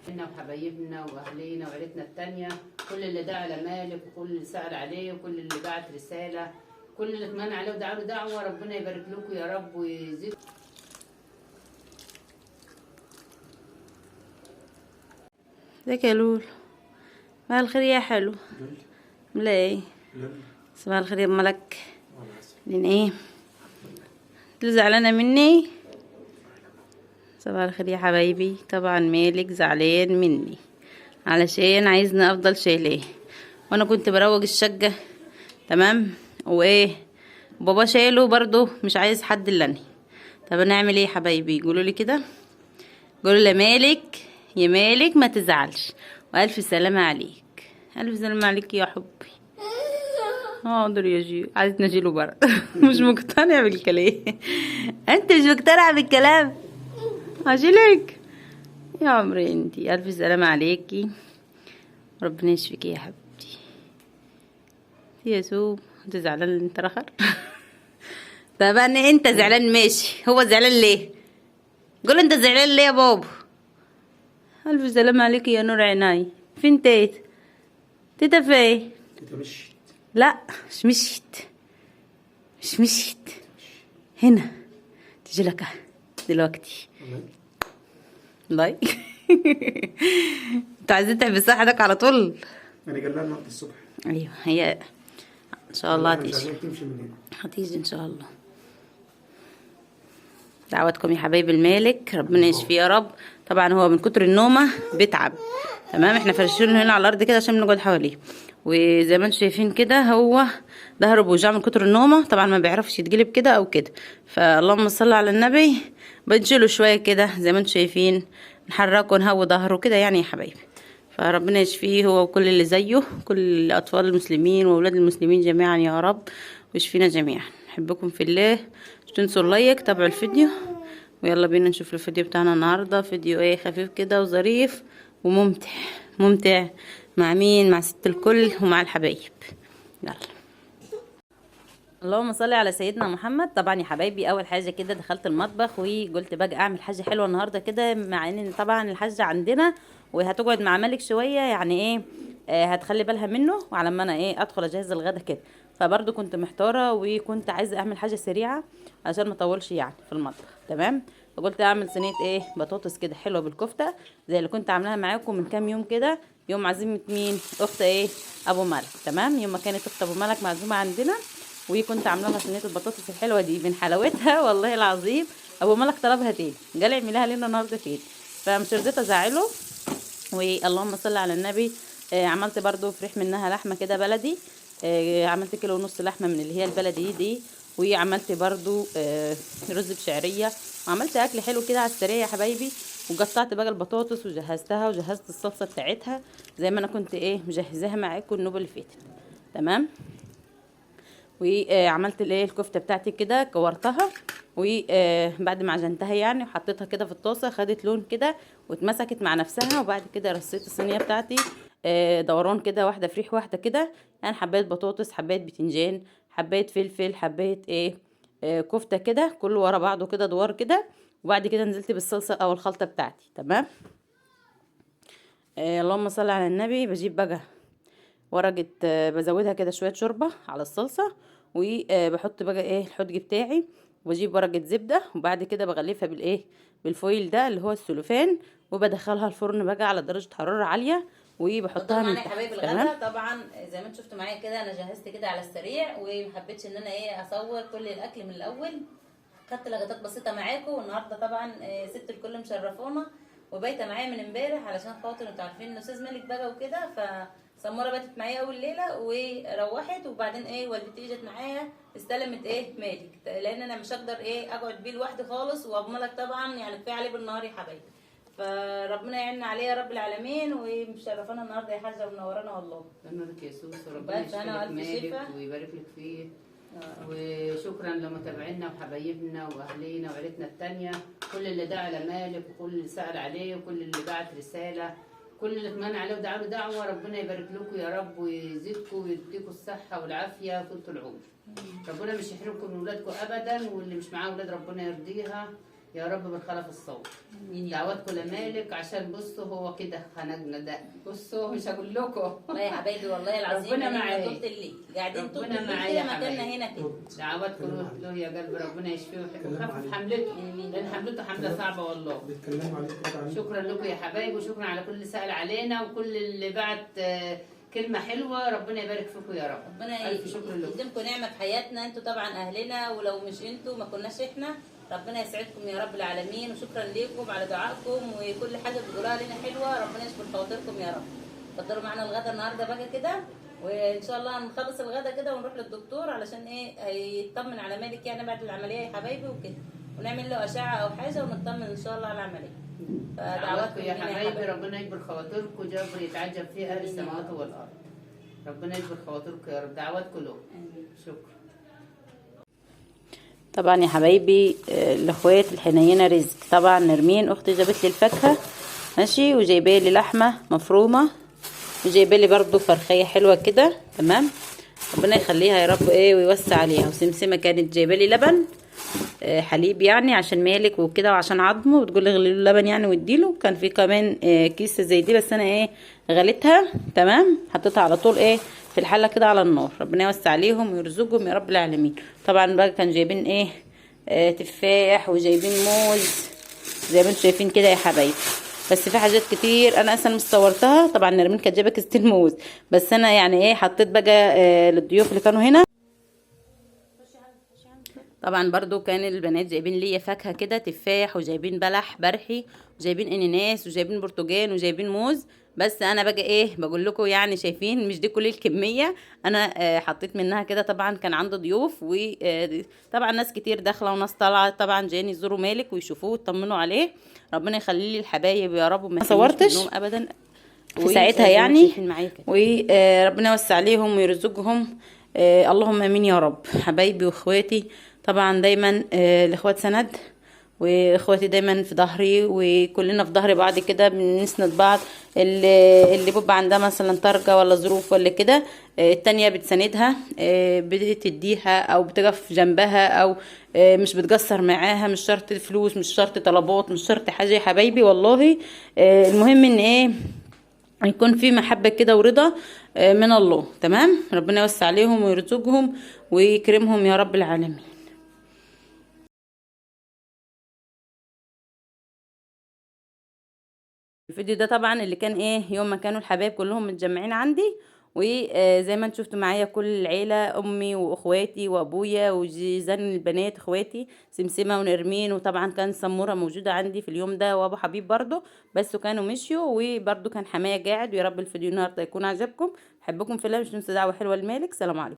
وحبايبنا واهلينا وعيلتنا التانية، كل اللي دعا على مالك وكل اللي سأل عليه وكل اللي بعت رسالة، كل اللي اتمنى عليه ودعا له دعوة، ربنا يبارك لكم يا رب ويزيدكم. ازيك يا لول؟ صباح الخير يا حلو. عامله ايه؟ صباح الخير يا ملك. من ايه؟ انت زعلانه مني؟ صباح الخير يا حبايبي. طبعا مالك زعلان مني علشان عايزني افضل شايلاه، وانا كنت بروج الشقه تمام وايه، بابا شايله برضو مش عايز حد الا اني. طب نعمل ايه يا حبايبي؟ قولوا لي كده، قولوا لي مالك يا مالك ما تزعلش والف سلامه عليك. الف سلامه عليك يا حبي. حاضر يا جيو. عايز نجيله برد. مش مقتنع بالكلام. انت مش مقتنع بالكلام؟ هشيلك يا عمري. انتي الف سلامه عليكي، ربنا يشفيكي يا حبيبتي. يا سوب انت زعلان انت رخر. طب انت زعلان ماشي، هو زعلان ليه؟ قول انت زعلان ليه يا بابا؟ الف سلامه عليكي يا نور عيناي. فين تيتا؟ تيتا فين؟ تيتا مشيت. لا مش مشيت، مش مشيت، هنا تجي لك دلوقتي. لايك. انتوا عايزين تحبسوا حدك على طول؟ انا قال لها النهارده الصبح. ايوه هي ان شاء الله هتيجي، تمشي من هنا. هتيجي ان شاء الله. دعواتكم يا حبايب المالك، ربنا يشفيه يا رب. طبعا هو من كتر النومه بيتعب تمام، احنا فرشينه هنا على الارض كده عشان نقعد حواليه، وزي ما انتم شايفين كده هو ظهره بيوجعه من كتر النومه، طبعا ما بيعرفش يتقلب كده او كده، فاللهم صل على النبي بنشيله شويه كده زي ما انتم شايفين، نحركه ونهوي ظهره كده يعني يا حبايبي. فربنا يشفيه هو وكل اللي زيه، كل اطفال المسلمين واولاد المسلمين جميعا يا رب، ويشفينا جميعا. احبكم في الله، مش تنسوا اللايك، تابعوا الفيديو، ويلا بينا نشوف الفيديو بتاعنا النهارده. فيديو ايه خفيف كده وظريف وممتع، ممتع مع مين؟ مع ست الكل ومع الحبايب. يلا اللهم صل على سيدنا محمد. طبعا يا حبايبي اول حاجه كده دخلت المطبخ وقلت بقى اعمل حاجه حلوه النهارده كده، مع ان طبعا الحاجه عندنا وهتقعد مع مالك شويه يعني ايه، هتخلي بالها منه، وعلى ما انا ايه ادخل اجهز الغدا كده، فبرضه كنت محتاره وكنت عايزه اعمل حاجه سريعه عشان ما اطولش يعني في المطبخ تمام. فقلت اعمل صينيه ايه بطاطس كده حلوه بالكفته زي اللي كنت عاملاها معاكم من كام يوم كده، يوم عزيمه مين؟ اخت ايه ابو ملك تمام، يوم ما كانت اخت ابو ملك معزومه عندنا، وكنت عامله لها صينيه البطاطس الحلوه دي من حلاوتها والله العظيم ابو ملك طلبها تاني، قال اعمليها لنا النهارده تاني، فمش رضيت ازعله. واللهم صل على النبي. عملت برضو فريح منها لحمه كده بلدي، عملت كيلو ونص لحمه من اللي هي البلدي دي، وعملت برضو رز بشعريه، وعملت اكل حلو كده على السريع يا حبايبي. وقطعت بقى البطاطس وجهزتها وجهزت الصلصه بتاعتها زي ما انا كنت ايه مجهزاها معاكم النوبه اللي فاتت تمام. وعملت الايه الكفته بتاعتي كده كورتها، وبعد ما عجنتها يعني وحطيتها كده في الطاسه خدت لون كده واتمسكت مع نفسها، وبعد كده رصيت الصينيه بتاعتي دوران كده، واحده فريح واحده كده يعني، حبايه بطاطس حبايه بتنجان حبايه فلفل حبايه ايه كفته كده كله ورا بعضه كده دوار كده، وبعد كده نزلت بالصلصه او الخلطه بتاعتي تمام. اللهم صل على النبي. بجيب بقى ورقة بزودها كده شوية شوربة على الصلصة، وبحط بقى ايه الحدج بتاعي، وبجيب ورقة زبدة، وبعد كده بغلفها بالايه بالفويل ده اللي هو السلوفان، وبدخلها الفرن بقى على درجة حرارة عالية، وبحطها من تحت. حبايب الغدا طبعا زي ما انتم شفتوا معايا كده انا جهزت كده على السريع، ومحبتش ان انا ايه اصور كل الاكل من الاول، خدت لقطات بسيطه معاكم. والنهارده طبعا ست الكل مشرفونا وبايته معايا من امبارح علشان خاطر انتوا عارفين ان استاذ مالك بقى وكده، فسمره باتت معايا اول ليله وروحت، وبعدين ايه والدتي اجت معايا استلمت ايه مالك، لان انا مش هقدر ايه اقعد بيه لوحدي خالص، وابو مالك طبعا يعني كفايه عليه بالنهار يا حبايبي، فربنا يعيننا عليه يا رب العالمين. ومشرفانا النهارده يا حاجه ومنورانا والله. نورك يا سوس، وربنا يشفي لك مالك ويبارك لك فيه. وشكرا لمتابعينا وحبايبنا واهلينا وعيلتنا التانية، كل اللي دعا على مالك وكل اللي سأل عليه وكل اللي بعت رسالة، كل اللي اتمنى عليه ودعا له دعوة، ربنا يبارك لكم يا رب ويزيدكم ويديكم الصحة والعافية وطول العمر. ربنا مش يحرمكم من ولادكم ابدا، واللي مش معاه ولاد ربنا يرضيها يا رب بالخلف الصوت. دعواتكم لمالك، عشان بصوا هو كده خنقنا ده، بصوا مش هقول لكم. والله يا حبايبي والله العظيم ربنا معايا طول الليل قاعدين طول ربنا الليل معايا كده يا مكاننا حبايبي. هنا كده. دعواتكم له يا قلب، ربنا يشفيه ويخفف حملته، لان حملته حمله صعبه والله. بيتكلموا عليك طبعا. شكرا لكم يا حبايبي، وشكرا على كل اللي سأل علينا وكل اللي بعت كلمة حلوة. ربنا يبارك فيكم يا رب. ربنا ألف شكر لكم. يديمكم نعمة في حياتنا، انتوا طبعا اهلنا، ولو مش انتوا ما كناش احنا. ربنا يسعدكم يا رب العالمين، وشكرا لكم على دعائكم وكل حاجة بتقولوها لنا حلوة. ربنا يشكر خواطركم يا رب. اتفضلوا معانا الغدا النهارده بقى كده، وان شاء الله هنخلص الغدا كده ونروح للدكتور علشان ايه هيطمن على مالك يعني بعد العملية يا حبايبي وكده، ونعمل له أشعة أو حاجة ونطمن إن شاء الله على العملية. دعواتكم يا حبايبي، ربنا يجبر خواطركم جبر يتعجب فيه أهل السماوات والأرض. ربنا يجبر خواطركم يا رب. دعواتكم له. شكرا. طبعا يا حبايبي الاخوات الحنينه رزق. طبعا نرمين اختي جابت لي الفاكهه ماشي، وجايبه لي لحمه مفرومه، وجايبه لي برده فرخيه حلوه كده تمام. ربنا يخليها يا رب ايه ويوسع عليها. وسمسمه كانت جايبه لي لبن حليب يعني عشان مالك وكده وعشان عظمه، وتقول لي غلي له لبن يعني واديله. كان في كمان كيسه زي دي، بس انا ايه غليتها تمام، حطيتها على طول ايه في الحله كده على النار. ربنا يوسع عليهم ويرزقهم يا رب العالمين. طبعا بقى كان جايبين ايه تفاح، وجايبين موز زي ما انتم شايفين كده يا حبايبي. بس في حاجات كتير انا اصلا مصورتها. طبعا نرمين كانت جايبه كيستين موز، بس انا يعني ايه حطيت بقى للضيوف اللي كانوا هنا. طبعا برضو كان البنات جايبين لي فاكهه كده، تفاح وجايبين بلح برحي وجايبين اناناس وجايبين برتقال وجايبين موز. بس انا بقى ايه بقول لكم يعني شايفين مش دي كل الكميه، انا حطيت منها كده. طبعا كان عنده ضيوف، وطبعا ناس كتير داخله وناس طالعه، طبعا جايين يزوروا مالك ويشوفوه ويطمنوا عليه. ربنا يخلي لي الحبايب يا رب، وما صورتش ابدا في ساعتها يعني. وربنا يوسع عليهم ويرزقهم اللهم امين يا رب. حبايبي واخواتي طبعا دايما الاخوات سند، واخواتي دايما في ظهري، وكلنا في ظهر بعض كده بنسند بعض. اللي بيبقى عندها مثلا طارقه ولا ظروف ولا كده التانية بتساندها، بتديها او بتقف جنبها، او مش بتقصر معاها. مش شرط فلوس، مش شرط طلبات، مش شرط حاجه يا حبايبي والله. المهم ان ايه يكون في محبه كده ورضا من الله تمام. ربنا يوسع عليهم ويرزقهم ويكرمهم يا رب العالمين. الفيديو ده طبعا اللي كان ايه يوم ما كانوا الحبايب كلهم متجمعين عندي، وزي ما انتم شفتوا معايا كل العيله، امي واخواتي وابويا وجيزان البنات اخواتي سمسمه ونرمين، وطبعا كان سموره موجوده عندي في اليوم ده، وابو حبيب برضو، بس كانوا مشيوا. وبرضو كان حمايه قاعد. ويا رب الفيديو النهارده يكون عجبكم. بحبكم في الله، مش تنسوا دعوه حلوه لمالك. سلام عليكم.